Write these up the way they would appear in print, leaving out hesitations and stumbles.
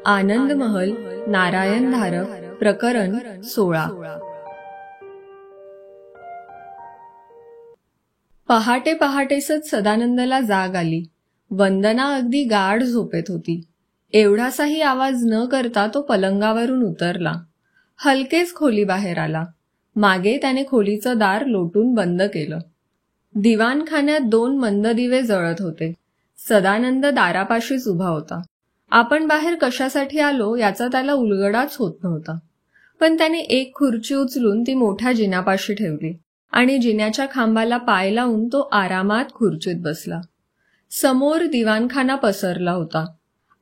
आनंद महल नारायण धारक प्रकरण 16। पहाटे पहाटेसच सदानंदला जाग आली। वंदना अगदी गाढ झोपेत होती। एवढासाही आवाज न करता तो पलंगावरून उतरला। हलकेच खोलीबाहेर आला। मागे त्याने खोलीचं दार लोटून बंद केलं। दिवाणखान्यात 2 मंद दिवे जळत होते। सदानंद दारापाशीच उभा होता। आपण बाहेर कशासाठी आलो याचा त्याला उलगडाच होत नव्हता। पण त्याने एक खुर्ची उचलून ती मोठ्या जिन्यापाशी ठेवली आणि जिन्याच्या खांबाला पाय लावून तो आरामात खुर्चीत बसला। समोर दिवाणखाना पसरला होता,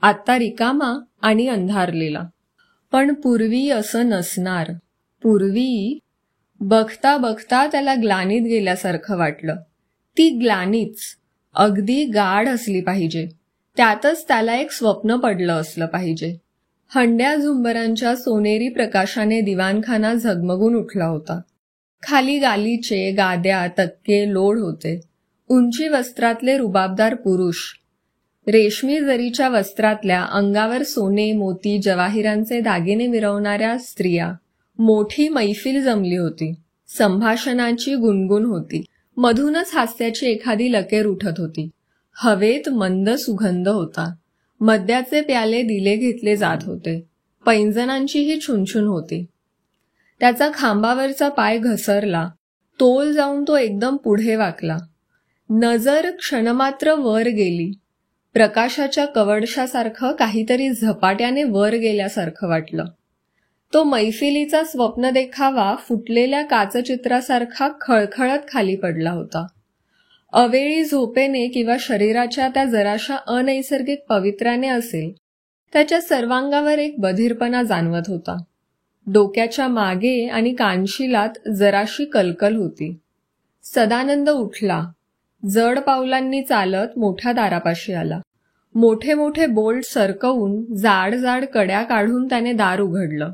आत्ता रिकामा आणि अंधारलेला। पण पूर्वी असं नसणार। पूर्वी बघता बघता त्याला ग्लानीत गेल्यासारखं वाटलं। ती ग्लानीच अगदी गाढ असली पाहिजे। त्यातच त्याला एक स्वप्न पडलं असलं पाहिजे। हंड्या झुंबरांच्या सोनेरी प्रकाशाने दिवाणखाना झगमगून उठला होता। खाली गालीचे, गाद्या, तक्के लोड होते। उंची वस्त्रातले रुबाबदार पुरुष, रेशमी जरीच्या वस्त्रातल्या, अंगावर सोने, मोती, जवाहिरांचे दागिने मिरवणाऱ्या स्त्रिया। मोठी मैफिल जमली होती। संभाषणाची गुणगुण होती। मधूनच हास्याची एखादी लकेर उठत होती। हवेत मंद सुगंध होता। मद्याचे प्याले दिले घेतले जात होते। पैंजणांचीही छुनछुन होती। त्याचा खांबावरचा पाय घसरला। तोल जाऊन तो एकदम पुढे वाकला। नजर क्षणमात्र वर गेली। प्रकाशाच्या कवडशासारखं काहीतरी झपाट्याने वर गेल्यासारखं वाटलं। तो मैफिलीचा स्वप्न देखावा फुटलेल्या काचचित्रासारखा खळखळत खाली पडला होता। अवेळी झोपेने किंवा शरीराच्या त्या जराशा अनैसर्गिक पवित्र्याने असेल, त्याच्या सर्वांगावर एक बधीरपणा जाणवत होता। डोक्याच्या मागे आणि कानशिलात जराशी कलकल होती। सदानंद उठला। जड पावलांनी चालत मोठ्या दारापाशी आला। मोठे मोठे बोल्ट सरकवून जाड जाड कड्या काढून त्याने दार उघडलं।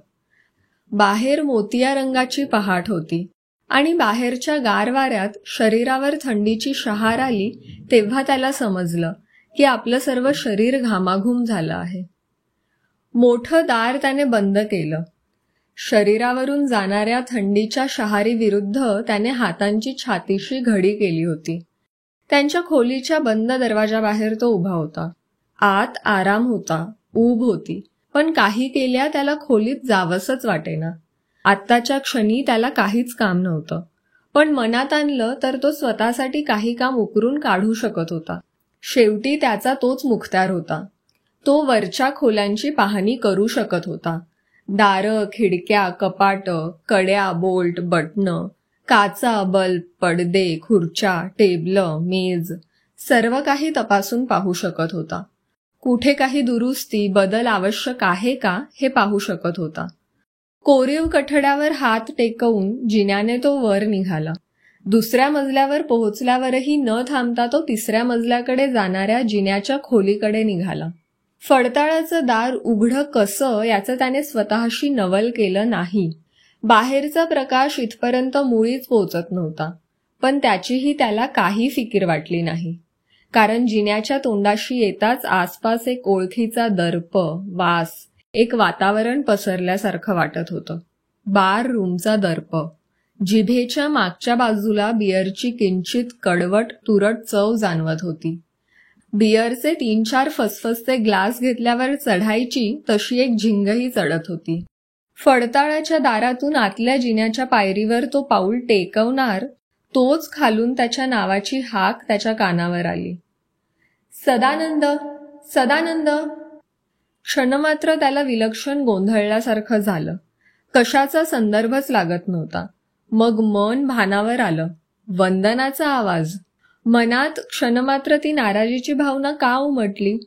बाहेर मोतिया रंगाची पहाट होती आणि बाहेरच्या गार वाऱ्यात शरीरावर थंडीची शहार आली तेव्हा त्याला समजलं की आपलं सर्व शरीर घामाघूम झालं आहे। मोठं दार त्याने बंद केलं। शरीरावरून जाणाऱ्या थंडीच्या शहारीविरुद्ध त्याने हातांची छातीशी घडी केली होती। त्यांच्या खोलीच्या बंद दरवाजाबाहेर तो उभा होता। आत आराम होता, ऊब होती, पण काही केल्या त्याला खोलीत जावंसच वाटेना। आत्ताच्या क्षणी त्याला काहीच काम नव्हतं, पण मनात आणलं तर तो स्वतःसाठी काही काम उकरून काढू शकत होता। शेवटी त्याचा तोच मुखत्यार होता। तो वरच्या खोल्यांची पाहणी करू शकत होता। दारं, खिडक्या, कपाटं, कड्या, बोल्ट, बटणं, काचा, बल्ब, पडदे, खुर्च्या, टेबलं, मेज, सर्व काही तपासून पाहू शकत होता। कुठे काही दुरुस्ती, बदल आवश्यक आहे का हे पाहू शकत होता। कोरीव कठड्यावर हात टेकवून जिन्याने तो वर निघाला। दुसऱ्या मजल्यावर पोहोचल्यावरही न थांबता तो तिसऱ्या मजल्याकडे जाणाऱ्या जिन्याच्या खोलीकडे निघाला। फडताळाचं दार उघडं कसं याचं त्याने स्वतःशी नवल केलं नाही। बाहेरचा प्रकाश इथपर्यंत मुळीच पोहोचत नव्हता, पण त्याचीही त्याला काही फिकीर वाटली नाही, कारण जिन्याच्या तोंडाशी येताच आसपास एक ओळखीचा दर्प, वास, एक वातावरण पसरल्यासारखं वाटत होतं। बार रूमचा दर्प। जिभेच्या मागच्या बाजूला बिअरची किंचित कडवट तुरट चव जाणवत होती। बिअरचे 3-4 फसफसते ग्लास घेतल्यावर चढायची तशी एक झिंगही चढत होती। फडताळाच्या दारातून आतल्या जिन्याच्या पायरीवर तो पाऊल टेकवणार तोच खालून त्याच्या नावाची हाक त्याच्या कानावर आली। सदानंद, सदानंद। क्षणमात्र त्याला विलक्षण गोंधळल्यासारखं झालं। कशाचा संदर्भच लागत नव्हता। मग मन भानावर आलं। वंदनाचा आवाज। मनात क्षणमात्र ती नाराजीची भावना का उमटली?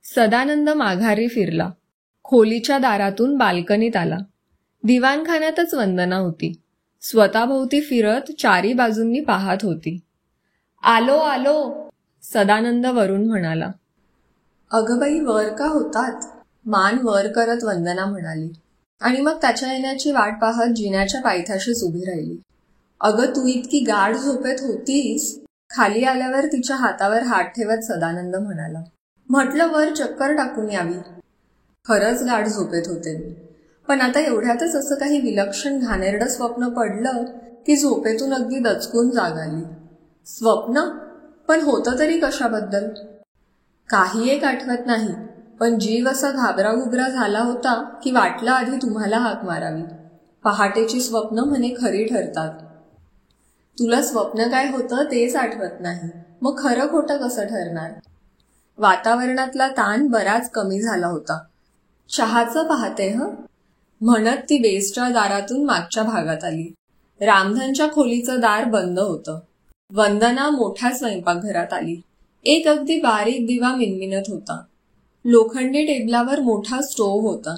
सदानंद माघारी फिरला। खोलीच्या दारातून बाल्कनीत आला। दिवाणखान्यातच वंदना होती। स्वतःभोवती फिरत चारी बाजूंनी पाहत होती। आलो आलो, सदानंद वरून म्हणाला। अगं बाई, वर का होतात? मान वर करत वंदना म्हणाली आणि मग त्याच्या येण्याची वाट पाहत जिन्याच्या पायथ्याशीच उभी राहिली। अगं, तू इतकी गाढ झोपेत होतीस? खाली आल्यावर तिच्या हातावर हात ठेवत सदानंद म्हणाला। म्हटलं वर चक्कर टाकून यावी। खरंच गाढ झोपेत होते. पण आता एवढ्यातच असं काही विलक्षण घाणेरडं स्वप्न पडलं की झोपेतून अगदी दचकून जाग आली. स्वप्न? पण होतं तरी कशाबद्दल? काही एक आठवत नाही, पण जीव असा घाबराघुबरा झाला होता की वाटलं आधी तुम्हाला हाक मारावी. पहाटेची स्वप्न म्हणे खरी ठरतात. तुला स्वप्न काय होतं तेच आठवत नाही, मग खरं खोटं कसं ठरणार? वातावरणातला ताण बराच कमी झाला होता. चहाचं पाहते म्हणत ती बेसच्या दारातून मागच्या भागात आली. रामधनच्या खोलीचं दार बंद होतं. वंदना मोठ्या स्वयंपाकघरात आली. एक अगदी बारीक दिवा मिणमिणत होता. लोखंडी टेबलावर मोठा स्टोव्ह होता.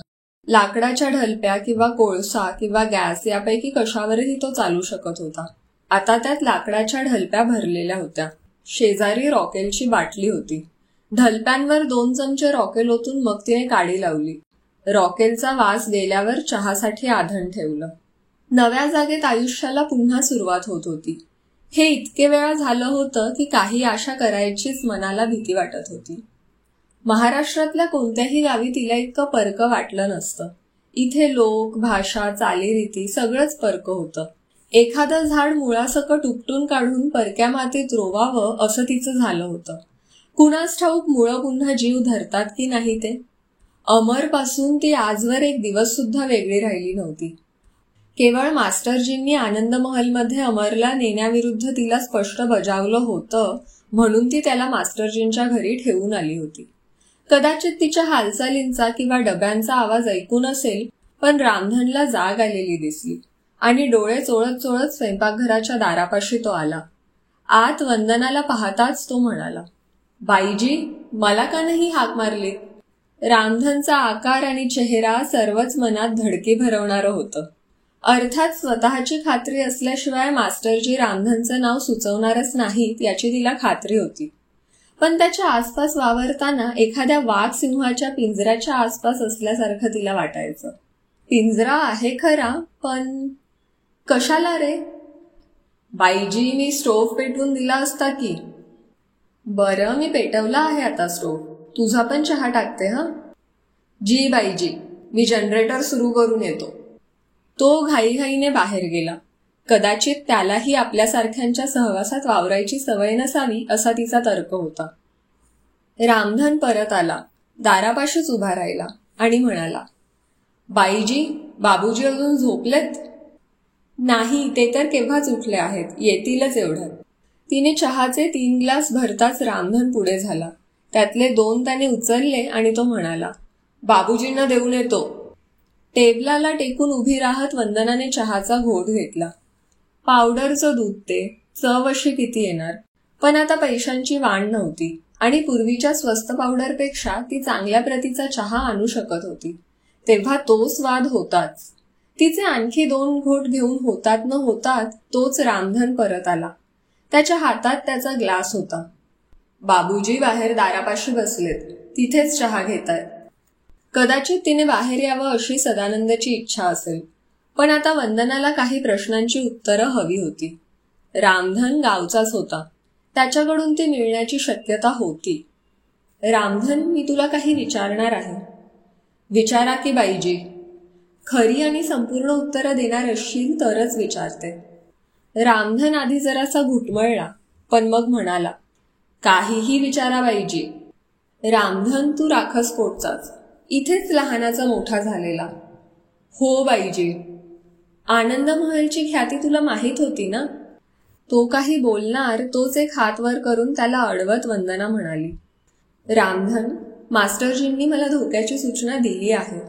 लाकडाच्या ढलप्या किंवा कोळसा किंवा गॅस यापैकी कशावरही तो चालू शकत होता. आता त्यात लाकडाच्या ढलप्या भरलेल्या होत्या. शेजारी रॉकेलची बाटली होती. ढलप्यांवर 2 चमचे रॉकेल ओतून मग तिने काडी लावली. रॉकेलचा वास गेल्यावर चहासाठी आधण ठेवलं. नव्या जागेत आयुष्याला पुन्हा सुरुवात होत होती. हे इतके वेळा झालं होतं की काही आशा करायचीच मनाला भीती वाटत होती. महाराष्ट्रातल्या कोणत्याही गावी तिला इतकं परकं वाटलं नसतं. इथे लोक, भाषा, चालीरीती सगळंच परकं होतं. एखादं झाड मुळासकट उपटून काढून परक्या मातीत रोवावं असं तिचं झालं होतं. कुणास ठाऊक मुळं पुन्हा जीव धरतात की नाही ते. अमरपासून ती आजवर एक दिवस सुद्धा वेगळी राहिली नव्हती. केवळ मास्टरजींनी आनंद महलमध्ये अमरला नेण्याविरुद्ध तिला स्पष्ट बजावलं होतं म्हणून ती त्याला मास्टरजींच्या घरी ठेवून आली होती. कदाचित तिच्या हालचालींचा किंवा डब्यांचा आवाज ऐकून असेल, पण रामधनला जाग आलेली दिसली आणि डोळे चोळत चोळत स्वयंपाकघराच्या दारापाशी तो आला. आत वंदनाला पाहताच तो म्हणाला, बाईजी, मला का नाही हाक मारली? रामधनचा आकार आणि चेहरा सर्वच मनात धडकी भरवणारं होतं. अर्थात स्वतःची खात्री असल्याशिवाय मास्टरजी रामधनचं नाव सुचवणारच नाहीत याची तिला खात्री होती. पण त्याच्या आसपास वावरताना एखाद्या वाघ सिंहाच्या पिंजऱ्याच्या आसपास असल्यासारखं तिला वाटायचं. पिंजरा आहे खरा, पण कशाला रे? बाईजी, मी स्टोव्ह पेटवून दिला असता की. बरं, मी पेटवला आहे आता स्टोव्ह. तुझा पण चहा टाकते जी बाईजी, मी जनरेटर सुरू करून येतो. तो घाईघाईने बाहेर गेला. कदाचित त्यालाही आपल्यासारख्यांच्या सहवासात वावरायची सवय नसावी असा तिचा तर्क होता. रामधन परत आला. दारापाशीच उभा राहिला आणि म्हणाला, बाईजी, बाबूजी अजून झोपलेत? नाही, ते तर केव्हाच उठले आहेत, येतीलच एवढ्यात. तिने चहाचे 3 ग्लास भरताच रामधन पुढे झाला. त्यातले 2 त्याने उचलले आणि तो म्हणाला, बाबूजींना देऊन येतो. टेबलाला टेकून उभी राहत वंदनाने चहाचा घोट घेतला. पावडरचं दूध ते, चव अशी किती येणार. पण आता पैशांची वाण नव्हती आणि पूर्वीच्या स्वस्त पावडरपेक्षा ती चांगल्या प्रतीचा चहा आणू शकत होती. तेव्हा तो स्वाद होताच. तिचे आणखी 2 घोट घेऊन होतात न होतात तोच रामधन परत आला. त्याच्या हातात त्याचा ग्लास होता. बाबूजी बाहेर दारापाशी बसलेत, तिथेच चहा घेतायत. कदाचित तिने बाहेर यावं अशी सदानंदची इच्छा असेल, पण आता वंदनाला काही प्रश्नांची उत्तरं हवी होती. रामधन गावचाच होता. त्याच्याकडून ती मिळण्याची शक्यता होती. रामधन, मी तुला काही विचारणार आहे. विचारा की बाईजी. खरी आणि संपूर्ण उत्तरं देणार असशील तरच विचारते. रामधन आधी जरासा घुटमळला, पण मग म्हणाला, काहीही विचारा बाईजी. रामधन, तू राखस पोटचाच, इथेच लहानाचा मोठा झालेला? हो बाईजी. आनंद महलची ख्याती तुला माहीत होती ना? तो काही बोलणार तोच एक हात वर करून त्याला अडवत वंदना म्हणाली, रामधन, मास्टरजींनी मला धोक्याची सूचना दिली आहे.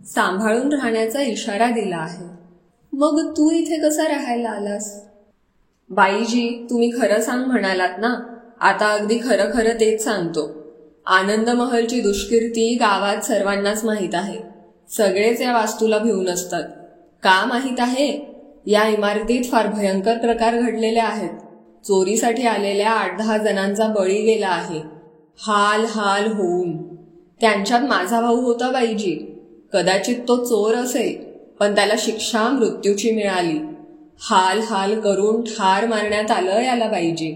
सांभाळून राहण्याचा इशारा दिला आहे. मग तू इथे कसा राहायला आलास? बाईजी, तुम्ही खरं सांग म्हणालात ना, आता अगदी खरं खरं तेच सांगतो. आनंद महलची दुष्कीर्ती गावात सर्वांनाच माहीत आहे. सगळेच या वास्तूला भिवून असतात. का माहीत आहे? या इमारतीत फार भयंकर प्रकार घडलेले आहेत. चोरीसाठी आलेल्या 8-10 जणांचा बळी गेला आहे. हाल हाल होऊन. त्यांच्यात माझा भाऊ होता बाईजी. कदाचित तो चोर असेल, पण त्याला शिक्षा मृत्यूची मिळाली. हाल हाल करून ठार मारण्यात आलं याला बाईजी.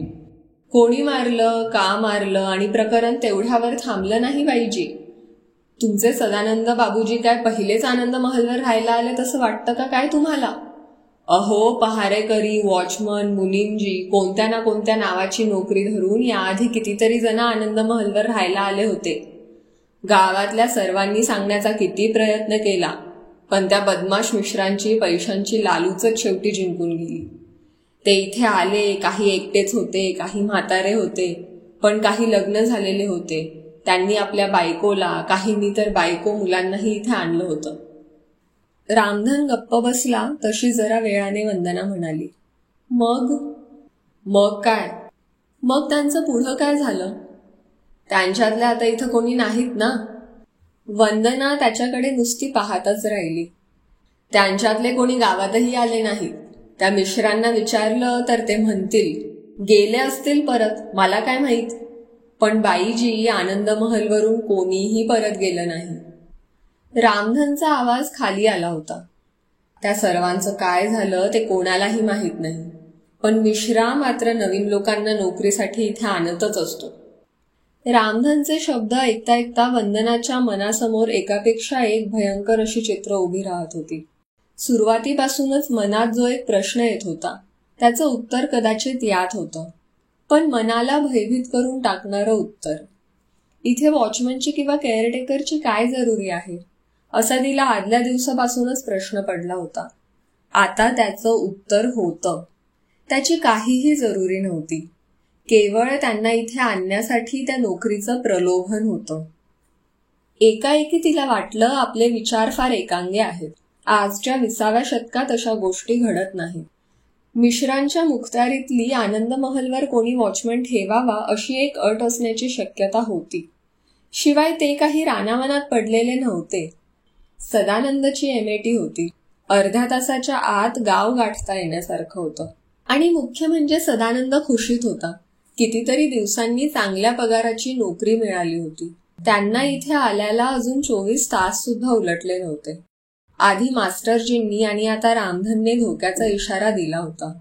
कोणी मारलं, का मारलं आणि प्रकरण तेवढ्यावर थांबलं नाही बाईजी. तुमचे सदानंद बाबूजी काय पहिलेच आनंद महलवर राहायला आले तसं वाटतं का काय तुम्हाला? अहो, पहारेकरी, वॉचमन, मुलींजी कोणत्या ना कोणत्या नावाची नोकरी धरून याआधी कितीतरी जण आनंद महलवर राहायला आले होते. गावातल्या सर्वांनी सांगण्याचा किती प्रयत्न केला, पण त्या बदमाश मिश्रांची पैशांची लालूचच शेवटी जिंकून गेली. ते इथे आले, काही एकटेच होते, काही म्हातारे होते, पण काही लग्न झालेले होते. त्यांनी आपल्या बायकोला, काहींनी तर बायको मुलांनाही इथे आणलं होतं. रामधन गप्प बसला तशी जरा वेळाने वंदना म्हणाली, मग काय? मग त्यांचं पुढं काय झालं? त्यांच्यातल्या आता इथं कोणी नाहीत ना? वंदना त्याच्याकडे नुसती पाहतच राहिली. त्यांच्यातले कोणी गावातही आले नाहीत. त्या मिश्रांना विचारलं तर ते म्हणतील गेले असतील परत, मला काय माहीत. पण बाईजी, आनंद महलवरून कोणीही परत गेलं नाही. रामधनचा आवाज खाली आला होता. त्या सर्वांचं काय झालं ते कोणालाही माहीत नाही, पण मिश्रा मात्र नवीन लोकांना नोकरीसाठी इथे आणतच असतो. रामधनचे शब्द ऐकता ऐकता वंदनाच्या मनासमोर एकापेक्षा एक भयंकर अशी चित्र उभी राहत होती. सुरुवातीपासूनच मनात जो एक प्रश्न येत होता त्याचं उत्तर कदाचित यात होतं, पण मनाला भयभीत करून टाकणारं उत्तर. इथे वॉचमनची किंवा केअरटेकरची काय जरुरी आहे, असा तिला आदल्या दिवसापासूनच प्रश्न पडला होता. आता त्याचं उत्तर होतं. त्याची काहीही जरुरी नव्हती. केवळ त्यांना इथे आणण्यासाठी त्या नोकरीचं प्रलोभन होतं. एकाएकी तिला वाटलं आपले विचार फार एकांगी आहेत. आजच्या 20व्या शतकात अशा गोष्टी घडत नाहीत. मिश्रांच्या मुखत्यारीतली आनंद महलवर कोणी वॉचमन ठेवावा अशी एक अट असण्याची शक्यता होती. शिवाय ते काही रानावनात पडलेले नव्हते. सदानंदची एमएटी होती. अर्ध्या तासाच्या आत गाव गाठता येण्यासारखं होतं. आणि मुख्य म्हणजे सदानंद खुशीत होता. कितीतरी दिवसांनी चांगल्या पगाराची नोकरी मिळाली होती. त्यांना इथे आल्याला अजून 24 तास सुद्धा उलटले नव्हते. आधी मास्टरजींनी आणि आता रामधनने धोक्याचा इशारा दिला होता.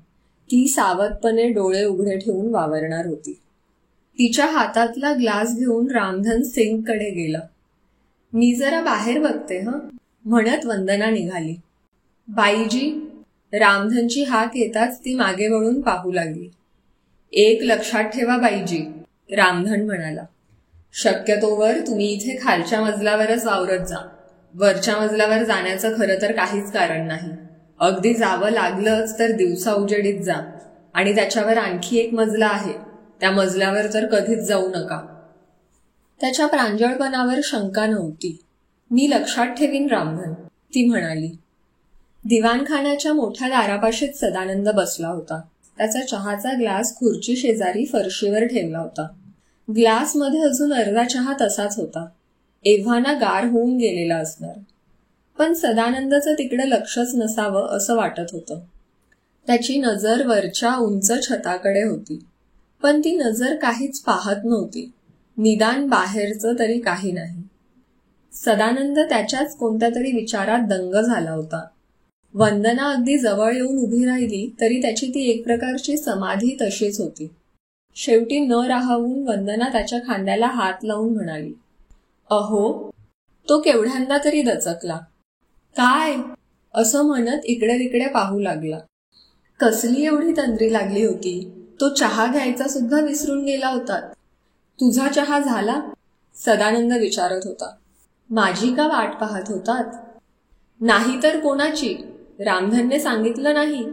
ती सावधपणे डोळे उघडे ठेवून वावरणार होती. तिच्या हातातला ग्लास घेऊन रामधन सिंककडे गेला. मी जरा बाहेर बघते म्हणत वंदना निघाली. बाईजी, रामधनची हाक येताच ती मागे वळून पाहू लागली. एक लक्षात ठेवा बाईजी, रामधन म्हणाला. शक्यतोवर तुम्ही इथे खालच्या मजल्यावरच वावरत जा. वरच्या मजल्यावर जाण्याचं खरं तर काहीच कारण नाही. अगदी जावं लागलंच तर दिवसा उजेडीत जा. आणि त्याच्यावर आणखी एक मजला आहे, त्या मजल्यावर तर कधीच जाऊ नका. त्याच्या प्रांजळपणावर शंका नव्हती. मी लक्षात ठेवीन रामधन, ती म्हणाली. दिवाणखान्याच्या मोठ्या दारापाशीच सदानंद बसला होता. त्याचा चहाचा ग्लास खुर्ची शेजारी फरशीवर ठेवला होता. ग्लासमध्ये अजून अर्धा चहा तसाच होता. एव्हाना गार होऊन गेलेला असणार. पण सदानंदचं तिकडे लक्षच नसावं असं वाटत होतं. त्याची नजर वरच्या उंच छताकडे होती, पण ती नजर काहीच पाहत नव्हती. निदान बाहेरचं तरी काही नाही. सदानंद त्याच्याच कोणत्या तरी विचारात दंग झाला होता. वंदना अगदी जवळ येऊन उभी राहिली तरी त्याची ती एक प्रकारची समाधी तशीच होती. शेवटी न राहवून वंदना त्याच्या खांद्याला हात लावून म्हणाली, अहो. तो केवढ्यांदा तरी दचकला. काय असं म्हणत इकडे तिकडे पाहू लागला. कसली एवढी तंद्री लागली होती, तो चहा घ्यायचा सुद्धा विसरून गेला होता. तुझा चहा झाला? सदानंद विचारत होता. माझी का वाट पाहत होतात? नाही तर कोणाची? रामधनने सांगितलं नाही.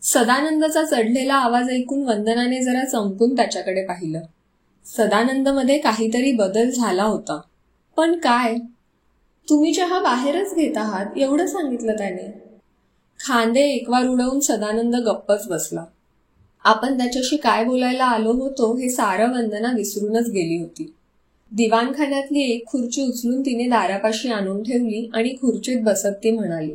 सदानंदचा चढलेला आवाज ऐकून वंदनाने जरा चमकून त्याच्याकडे पाहिलं. सदानंदमध्ये काहीतरी बदल झाला होता. पण काय? तुम्ही चहा बाहेरच घेत आहात एवढं सांगितलं त्याने. खांदे एकवार उडवून सदानंद गप्पच बसला. आपण त्याच्याशी काय बोलायला आलो होतो हे सारं वंदना विसरूनच गेली होती. दिवाणखान्यातली एक खुर्ची उचलून तिने दारापाशी आणून ठेवली आणि खुर्चीत बसत ती म्हणाली,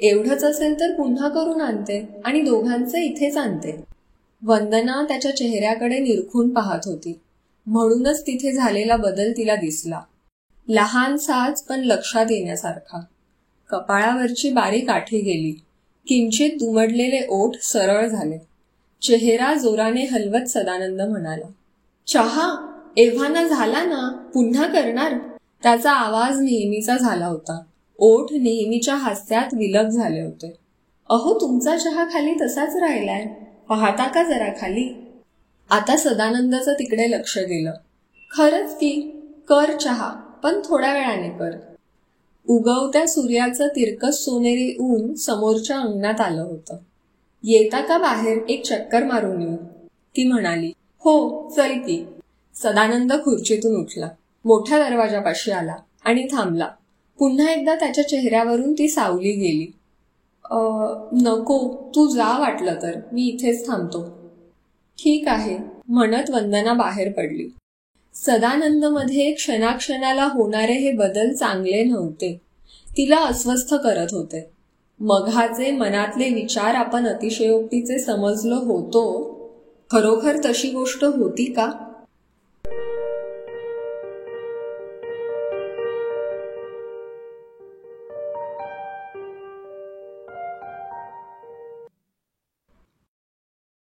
एवढंच असेल तर पुन्हा करून आणते आणि दोघांचे इथेच आणते. वंदना त्याच्या चेहऱ्याकडे निरखून पाहत होती. म्हणूनच तिथे झालेला बदल तिला दिसला. लहानसाच पण लक्षात येण्यासारखा. कपाळावरची बारीक आठी गेली. किंचित दुमडलेले ओठ सरळ झाले. चेहरा जोराने हलवत सदानंद म्हणाला, चहा एव्हाना झाला ना, पुन्हा करणार? त्याचा आवाज नेहमीचा झाला होता. ओठ नेहमीच्या हास्यात विलग झाले होते. अहो, तुमचा चहा खाली तसाच राहिलाय, पाहता का जरा खाली? आता सदानंदाचं तिकडे लक्ष गेलं. खरंच की, कर चहा, पण थोड्या वेळाने कर. उगवत्या सूर्याचं तिरकस सोनेरी ऊन समोरच्या अंगणात आलं होतं. येता का बाहेर एक चक्कर मारून येऊ? ती म्हणाली. हो, चल की. सदानंद खुर्चीतून उठला, मोठ्या दरवाजापाशी आला आणि थांबला. पुन्हा एकदा त्याच्या चेहऱ्यावरून ती सावली गेली. नको, तू जा, वाटलं तर मी इथेच थांबतो. ठीक आहे, म्हणत वंदना बाहेर पडली. सदानंदमध्ये क्षणाक्षणाला होणारे हे बदल चांगले नव्हते. तिला अस्वस्थ करत होते. मघाचे मनातले विचार आपण अतिशयोक्तीचे समजलो होतो, खरोखर तशी गोष्ट होती का?